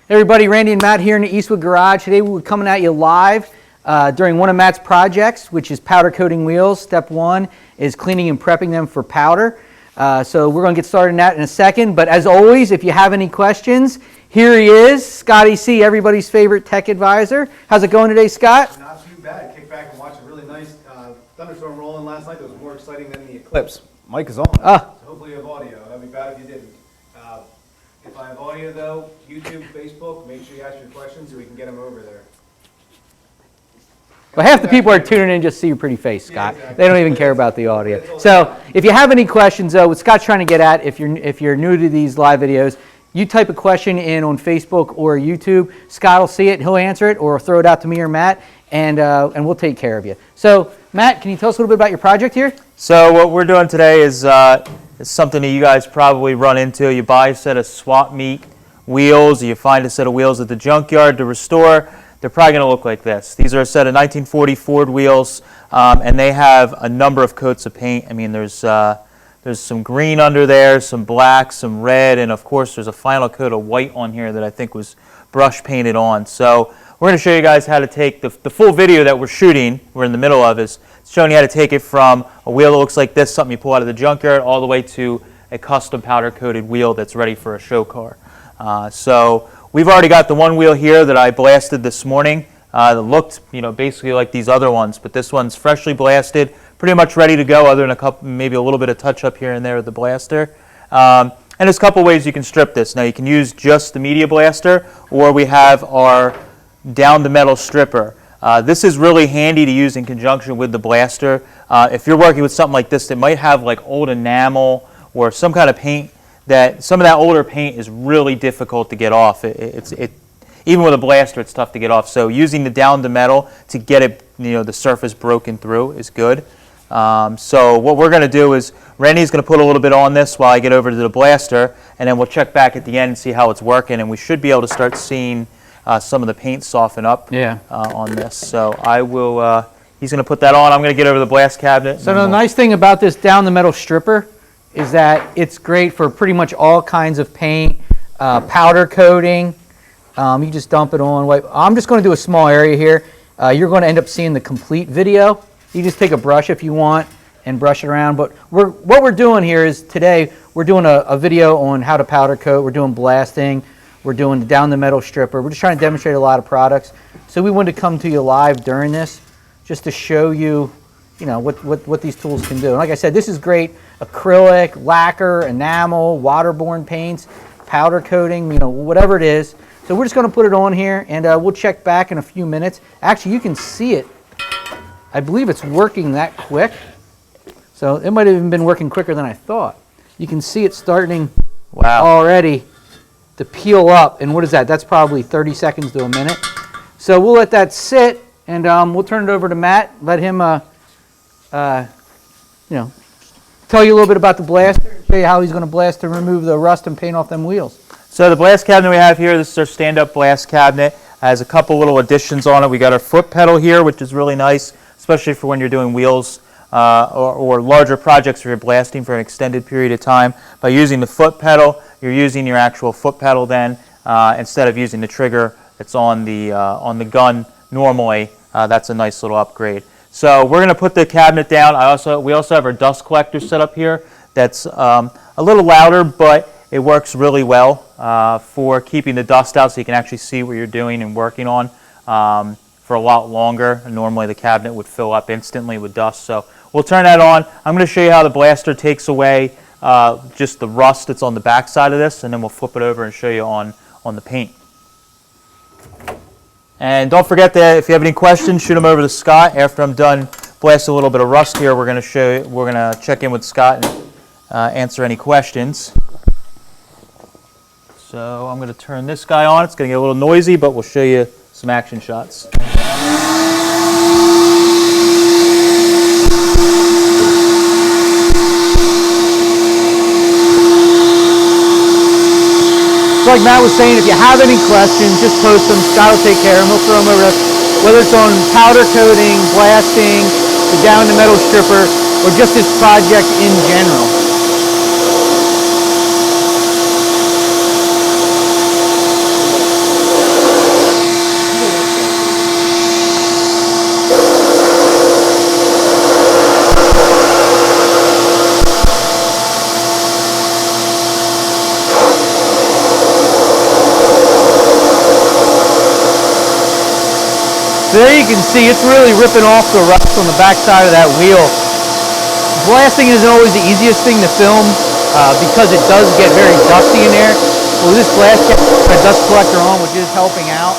Hey everybody, Randy and Matt here in the Eastwood garage. Today we're coming at you live during one of Matt's projects, which is powder coating wheels. Step one is cleaning and prepping them for powder. So we're going to get started on that in a second. But as always, if you have any questions, here he is, Scotty C., everybody's favorite tech advisor. How's it going today, Scott? Not too bad. Kick back and watch a really nice thunderstorm rolling last night. That was more exciting than the eclipse. Mic is on. So hopefully you have audio. That'd be bad if you didn't. If I have audio though, YouTube, Facebook, make sure you ask your questions so we can get them over there. Well, half the people are tuning in just to see your pretty face, Scott. Yeah, exactly. They don't even care about the audio. So if you have any questions, though, what Scott's trying to get at, if you're new to these live videos, you type a question in on Facebook or YouTube. Scott will see it, he'll answer it, or throw it out to me or Matt, and we'll take care of you. So, Matt, can you tell us a little bit about your project here? So what we're doing today is something that you guys probably run into. You buy a set of swap meet wheels, or you find a set of wheels at the junkyard to restore. They're probably going to look like this. These are a set of 1940 Ford wheels, and they have a number of coats of paint. I mean, there's some green under there, some black, some red, and of course there's a final coat of white on here that I think was brush painted on. So we're going to show you guys how to take the full video that we're shooting, we're in the middle of, is showing you how to take it from a wheel that looks like this, something you pull out of the junkyard, all the way to a custom powder coated wheel that's ready for a show car. So we've already got the one wheel here that I blasted this morning that looked, basically like these other ones, but this one's freshly blasted, pretty much ready to go, other than a couple, maybe a little bit of touch up here and there with the blaster. And there's a couple ways you can strip this. Now you can use just the media blaster, or we have our down the metal stripper. This is really handy to use in conjunction with the blaster. If you're working with something like this that might have like old enamel or some kind of paint, some of that older paint is really difficult to get off. Even with a blaster, it's tough to get off. So using the down the metal to get it, the surface broken through is good. So what we're going to do is Randy's going to put a little bit on this while I get over to the blaster, and then we'll check back at the end and see how it's working, and we should be able to start seeing some of the paint soften up on this. So I will. He's going to put that on. I'm going to get over to the blast cabinet. So the nice thing about this down the metal stripper is that it's great for pretty much all kinds of paint, powder coating. You just dump it on. I'm just going to do a small area here. You're going to end up seeing the complete video. You just take a brush if you want and brush it around. But what we're doing here is today we're doing a video on how to powder coat. We're doing blasting. We're doing the down the metal stripper. We're just trying to demonstrate a lot of products. So we wanted to come to you live during this just to show you, what these tools can do. And like I said, this is great acrylic, lacquer, enamel, waterborne paints, powder coating, whatever it is. So we're just going to put it on here, and we'll check back in a few minutes. Actually, you can see it. I believe it's working that quick. So it might have even been working quicker than I thought. You can see it starting already to peel up. And what is that? That's probably 30 seconds to a minute. So we'll let that sit, and we'll turn it over to Matt. Let him, tell you a little bit about the blaster and show you how he's going to blast to remove the rust and paint off them wheels. So the blast cabinet we have here, this is our stand-up blast cabinet. It has a couple little additions on it. We got our foot pedal here, which is really nice, especially for when you're doing wheels or larger projects where you're blasting for an extended period of time. By using the foot pedal, you're using your actual foot pedal then, instead of using the trigger that's on the gun normally. That's a nice little upgrade. So we're going to put the cabinet down. We also have our dust collector set up here. That's a little louder, but it works really well for keeping the dust out, so you can actually see what you're doing and working on for a lot longer. Normally the cabinet would fill up instantly with dust. So we'll turn that on. I'm going to show you how the blaster takes away just the rust that's on the back side of this, and then we'll flip it over and show you on the paint. And don't forget that if you have any questions, shoot them over to Scott. After I'm done blasting a little bit of rust here, we're going to check in with Scott and answer any questions. So I'm going to turn this guy on. It's going to get a little noisy, but we'll show you some action shots. So like Matt was saying, if you have any questions, just post them. Scott will take care of them. He'll throw them over to us, whether it's on powder coating, blasting, the down the metal stripper, or just this project in general. So there you can see it's really ripping off the rust on the back side of that wheel. Blasting isn't always the easiest thing to film because it does get very dusty in there. Well, this glass got a dust collector on, which is helping out.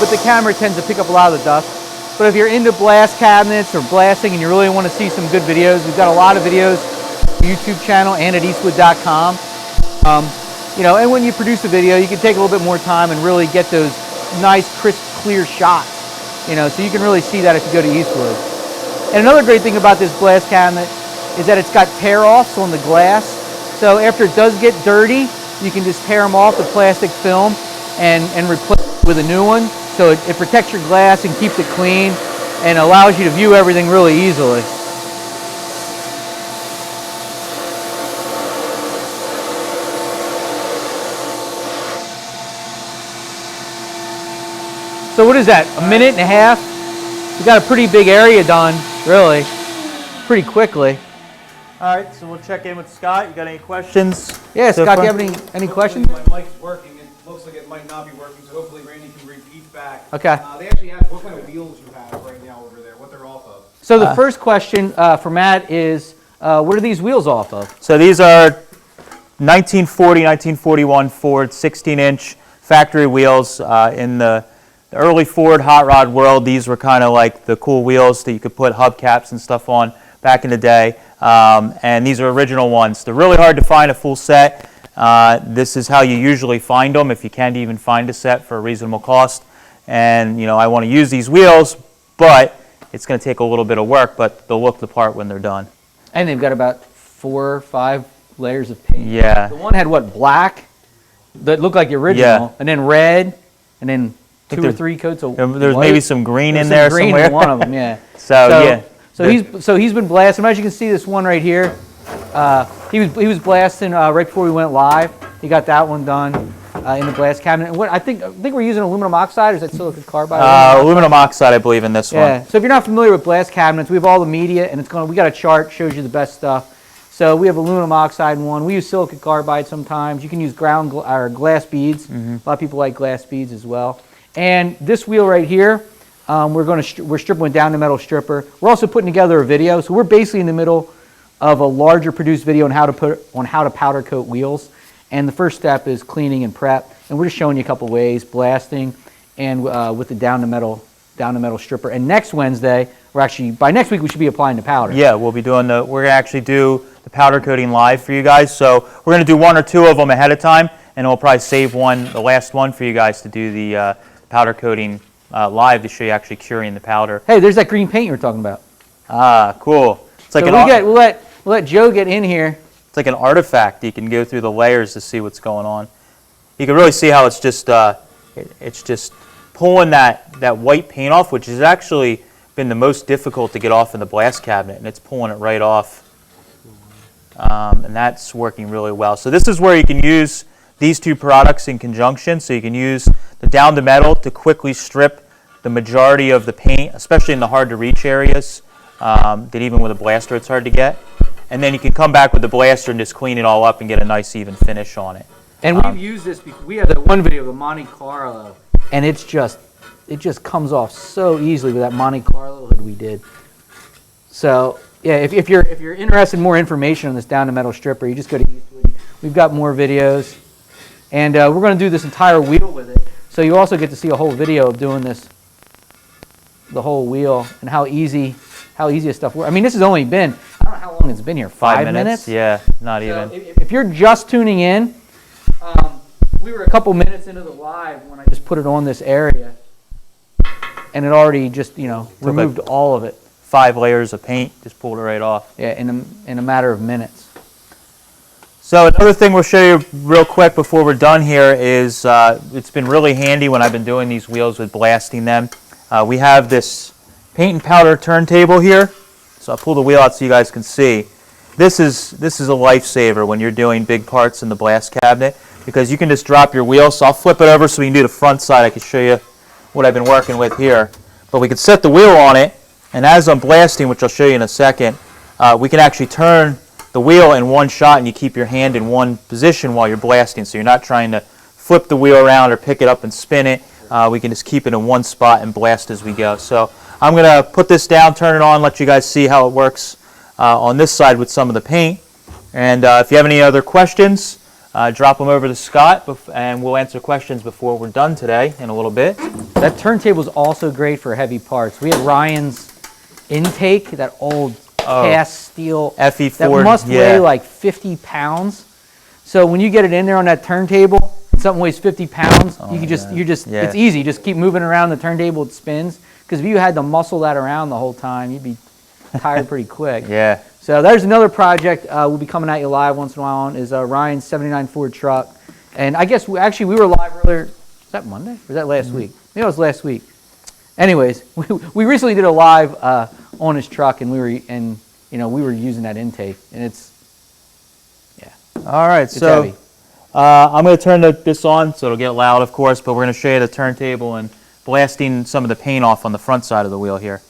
But the camera tends to pick up a lot of the dust. But if you're into blast cabinets or blasting and you really want to see some good videos, we've got a lot of videos on the YouTube channel and at Eastwood.com. And when you produce a video, you can take a little bit more time and really get those nice, crisp, clear shots. So you can really see that if you go to Eastwood. And another great thing about this glass cabinet is that it's got tear-offs on the glass. So after it does get dirty, you can just tear them off the plastic film and replace it with a new one. So it protects your glass and keeps it clean and allows you to view everything really easily. So what is that, a minute and a half? We got a pretty big area done, really, pretty quickly. All right, so we'll check in with Scott. You got any questions? Yeah, so Scott, far? do you have any questions? My mic's working. It looks like it might not be working, so hopefully Randy can repeat back. Okay. They actually have what kind of wheels you have right now over there, what they're off of. So the first question for Matt is, what are these wheels off of? So these are 1940, 1941 Ford 16-inch factory wheels. In the early Ford hot rod world, these were kind of like the cool wheels that you could put hubcaps and stuff on back in the day. And these are original ones. They're really hard to find a full set. This is how you usually find them if you can't even find a set for a reasonable cost. And I want to use these wheels, but it's going to take a little bit of work, but they'll look the part when they're done. And they've got about 4 or 5 layers of paint. Yeah. The one had what, black? That looked like the original. Yeah. And then red, and then 2 or there's- 3 coats of There's white. maybe some green There's in there some green somewhere. in one of them, yeah. Yeah. So he's been blasting. As you can see, this one right here, he was blasting right before we went live. He got that one done in the blast cabinet. And what I think we're using aluminum oxide, or is that silicon carbide? Aluminum oxide, I believe, in this Yeah. one. So if you're not familiar with blast cabinets, we have all the media, and we got a chart shows you the best stuff. So we have aluminum oxide in one. We use silicon carbide sometimes. You can use or glass beads. A lot of people like glass beads as well. And this wheel right here, we're stripping with down the metal stripper. We're also putting together a video. So we're basically in the middle of a larger produced video on how to powder coat wheels. And the first step is cleaning and prep. And we're just showing you a couple ways, blasting and with the down the metal stripper. And next Wednesday, by next week we should be applying the powder. Yeah, we're going to actually do the powder coating live for you guys. So we're going to do 1 or 2 of them ahead of time, and we'll probably save the last one for you guys to do the powder coating live to show you actually curing the powder. Hey, there's that green paint you were talking about. Ah, cool. It's like So we'll let Joe get in here. It's like an artifact. You can go through the layers to see what's going on. You can really see how it's just pulling that white paint off, which has actually been the most difficult to get off in the blast cabinet, and it's pulling it right off. And that's working really well. So this is where you can use these 2 products in conjunction. So you can use the down to metal to quickly strip the majority of the paint, especially in the hard to reach areas that even with a blaster it's hard to get. And then you can come back with the blaster and just clean it all up and get a nice even finish on it. And we've used this before. We have that one video of the Monte Carlo, and it just comes off so easily with that Monte Carlo hood we did. So yeah, if you're interested in more information on this down to metal stripper, you just go to Eastwood. We've got more videos, and we're going to do this entire wheel with it. So you also get to see a whole video of doing this, the whole wheel, and how easy this stuff works. I mean, this has only been, I don't know how long it's been here, 5 minutes? Yeah, not even. If you're just tuning in, we were a couple minutes into the live when I just put it on this area, and it already just removed all of it. 5 layers of paint, just pulled it right off. Yeah, in a matter of minutes. So another thing we'll show you real quick before we're done here is it's been really handy when I've been doing these wheels with blasting them. We have this paint and powder turntable here. So I'll pull the wheel out so you guys can see. This is a lifesaver when you're doing big parts in the blast cabinet, because you can just drop your wheel. So I'll flip it over so we can do the front side. I can show you what I've been working with here. But we can set the wheel on it, and as I'm blasting, which I'll show you in a second, we can actually turn the wheel in one shot, and you keep your hand in one position while you're blasting. So you're not trying to flip the wheel around or pick it up and spin it. we can just keep it in one spot and blast as we go. So I'm going to put this down, turn it on, let you guys see how it works on this side with some of the paint. And if you have any other questions, drop them over to Scott, and we'll answer questions before we're done today in a little bit. That turntable is also great for heavy parts. We had Ryan's intake, that old cast steel FE4, that must weigh like 50 pounds. So when you get it in there on that turntable, something weighs 50 pounds, it's easy. Just keep moving around the turntable, it spins. Because if you had to muscle that around the whole time, you'd be tired pretty quick. Yeah. So there's another project we'll be coming at you live once in a while on, is Ryan's 79 Ford truck. And I guess we were live earlier. Was that Monday? Or was that last week? Maybe it was last week. Anyways, we recently did a live on his truck, and we were using that intake, and it's all right. So heavy. I'm going to turn this on, so it'll get loud, of course. But we're going to show you the turntable and blasting some of the paint off on the front side of the wheel here.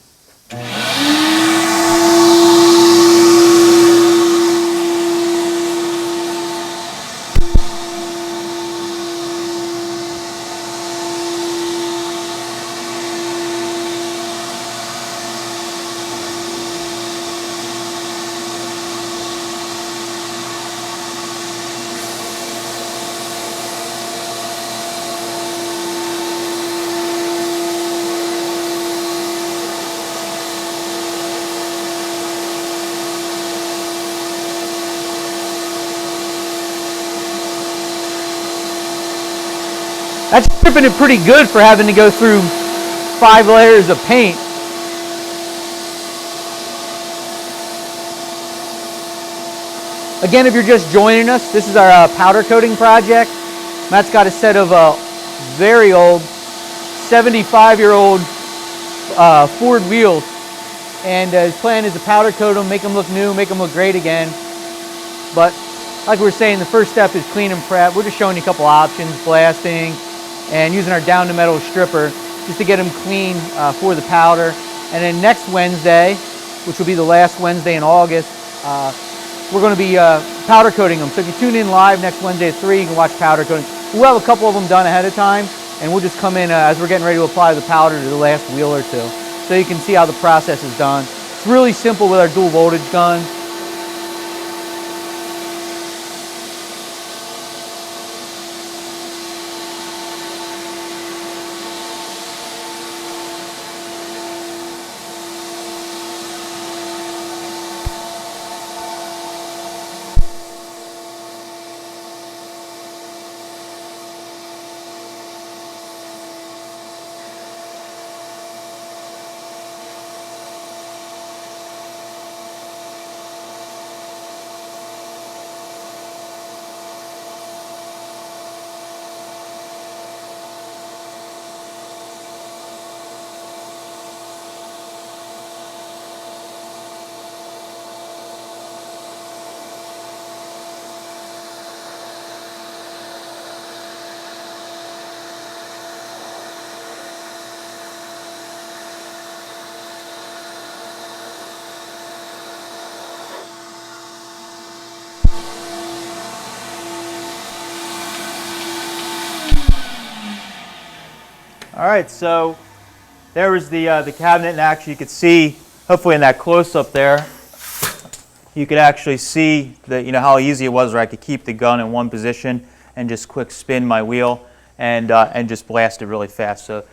That's stripping it pretty good for having to go through 5 layers of paint. Again, if you're just joining us, this is our powder coating project. Matt's got a set of very old, 75-year-old Ford wheels. And his plan is to powder coat them, make them look new, make them look great again. But like we were saying, the first step is clean and prep. We're just showing you a couple options, blasting, and using our down to metal stripper just to get them clean for the powder. And then next Wednesday, which will be the last Wednesday in August, we're going to be powder coating them. So if you tune in live next Wednesday at 3, you can watch powder coating. We'll have a couple of them done ahead of time, and we'll just come in as we're getting ready to apply the powder to the last wheel or two, so you can see how the process is done. It's really simple with our dual voltage gun. All right, so there was the cabinet, and actually you could see, hopefully in that close-up there, you could actually see that, how easy it was where I could keep the gun in one position and just quick spin my wheel and just blast it really fast. So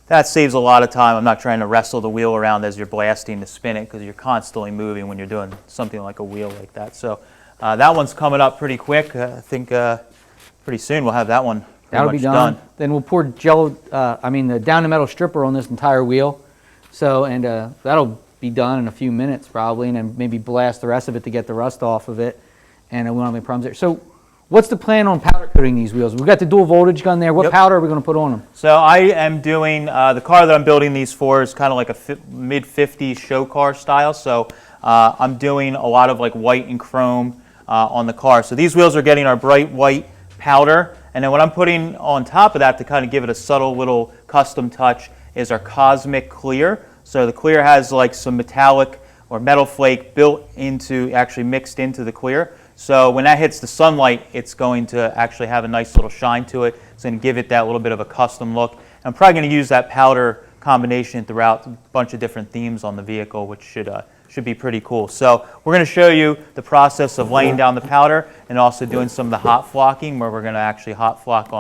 that saves a lot of time. I'm not trying to wrestle the wheel around as you're blasting to spin it, because you're constantly moving when you're doing something like a wheel like that. So that one's coming up pretty quick. I think pretty soon we'll have that one That'll be done. Then we'll pour the down to metal stripper on this entire wheel. So, and that'll be done in a few minutes probably, and then maybe blast the rest of it to get the rust off of it. And we won't have any problems there. So what's the plan on powder coating these wheels? We've got the dual voltage gun there. What powder are we going to put on them? So I am doing, the car that I'm building these for is kind of like a mid-50s show car style. So I'm doing a lot of like white and chrome on the car. So these wheels are getting our bright white powder. And then what I'm putting on top of that to kind of give it a subtle little custom touch is our Cosmic Clear. So the clear has like some metallic or metal flake actually mixed into the clear. So when that hits the sunlight, it's going to actually have a nice little shine to it. It's going to give it that little bit of a custom look. I'm probably going to use that powder combination throughout a bunch of different themes on the vehicle, which should be pretty cool. So we're going to show you the process of laying down the powder and also doing some of the hot flocking, where we're going to actually hot flock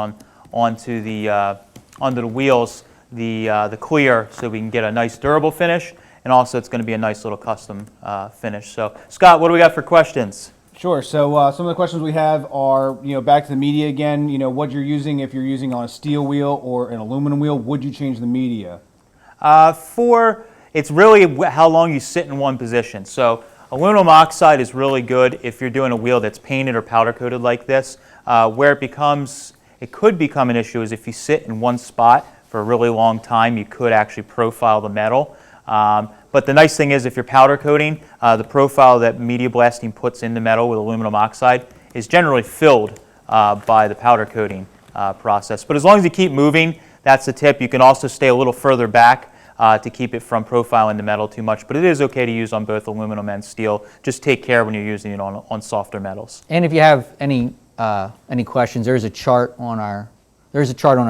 onto the wheels the clear, so we can get a nice durable finish, and also it's going to be a nice little custom finish. So Scott, what do we got for questions? Sure. So some of the questions we have are, back to the media again. What you're using, if you're using on a steel wheel or an aluminum wheel, would you change the media? It's really how long you sit in one position. So aluminum oxide is really good if you're doing a wheel that's painted or powder coated like this. Where it could become an issue is if you sit in one spot for a really long time, you could actually profile the metal. But the nice thing is, if you're powder coating, the profile that media blasting puts in the metal with aluminum oxide is generally filled by the powder coating process. But as long as you keep moving, that's the tip. You can also stay a little further back to keep it from profiling the metal too much. But it is okay to use on both aluminum and steel. Just take care when you're using it on softer metals. And if you have any questions, there's a chart on our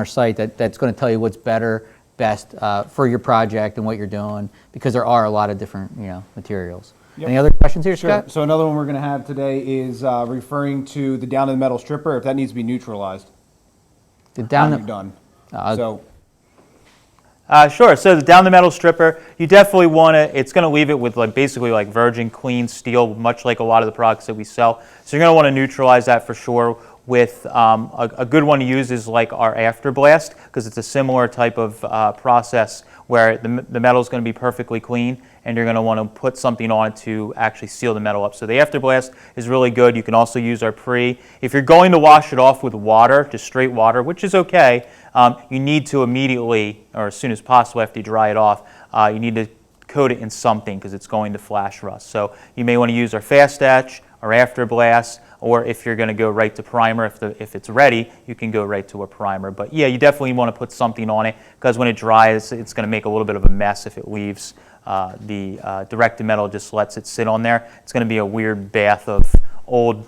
site that's going to tell you what's best for your project and what you're doing, because there are a lot of different materials. Yep. Any other questions here, Sure. Scott? So another one we're going to have today is referring to the down to the metal stripper, if that needs to be neutralized. The down You're done. Sure. So the down the metal stripper, you definitely want to. It's going to leave it with basically virgin clean steel, much like a lot of the products that we sell. So you're going to want to neutralize that for sure. With a good one to use is like our Afterblast, because it's a similar type of process where the metal is going to be perfectly clean, and you're going to want to put something on it to actually seal the metal up. So the Afterblast is really good. You can also use our Pre. If you're going to wash it off with water, just straight water, which is okay, you need to immediately, or as soon as possible after you dry it off, you need to coat it in something, because it's going to flash rust. So you may want to use our Fast Etch, our Afterblast, or if you're going to go right to primer, if it's ready, you can go right to a primer. But yeah, you definitely want to put something on it, because when it dries, it's going to make a little bit of a mess if it leaves. The directed metal just lets it sit on there. It's going to be a weird bath of old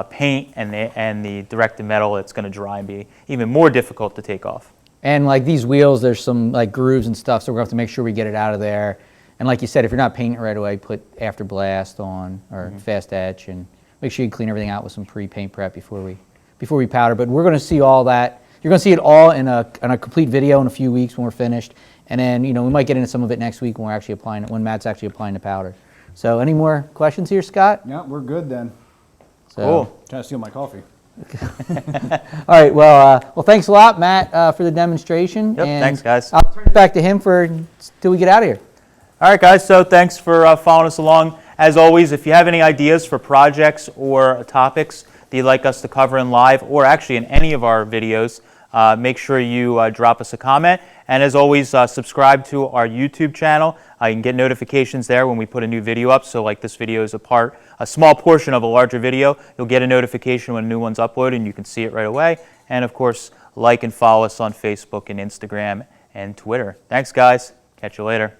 paint, and the directed metal, it's going to dry and be even more difficult to take off. And like these wheels, there's some grooves and stuff, so we're going to have to make sure we get it out of there. And like you said, if you're not painting it right away, put Afterblast on or Fast Etch, and make sure you clean everything out with some pre-paint prep before we powder. But we're going to see all that. You're going to see it all in a complete video in a few weeks when we're finished. And then we might get into some of it next week when we're actually applying it, when Matt's actually applying the powder. So any more questions here, Scott? Yeah, we're good then. So, cool. Trying to steal my coffee. All right. Well, thanks a lot, Matt, for the demonstration. Yep. And Thanks, guys. I'll turn it back to him till we get out of here. All right, guys, so thanks for following us along. As always, if you have any ideas for projects or topics that you'd like us to cover in live, or actually in any of our videos, make sure you drop us a comment. And as always, subscribe to our YouTube channel. You can get notifications there when we put a new video up. So like this video is a small portion of a larger video. You'll get a notification when a new one's uploaded, and you can see it right away. And of course, like and follow us on Facebook and Instagram and Twitter. Thanks, guys. Catch you later.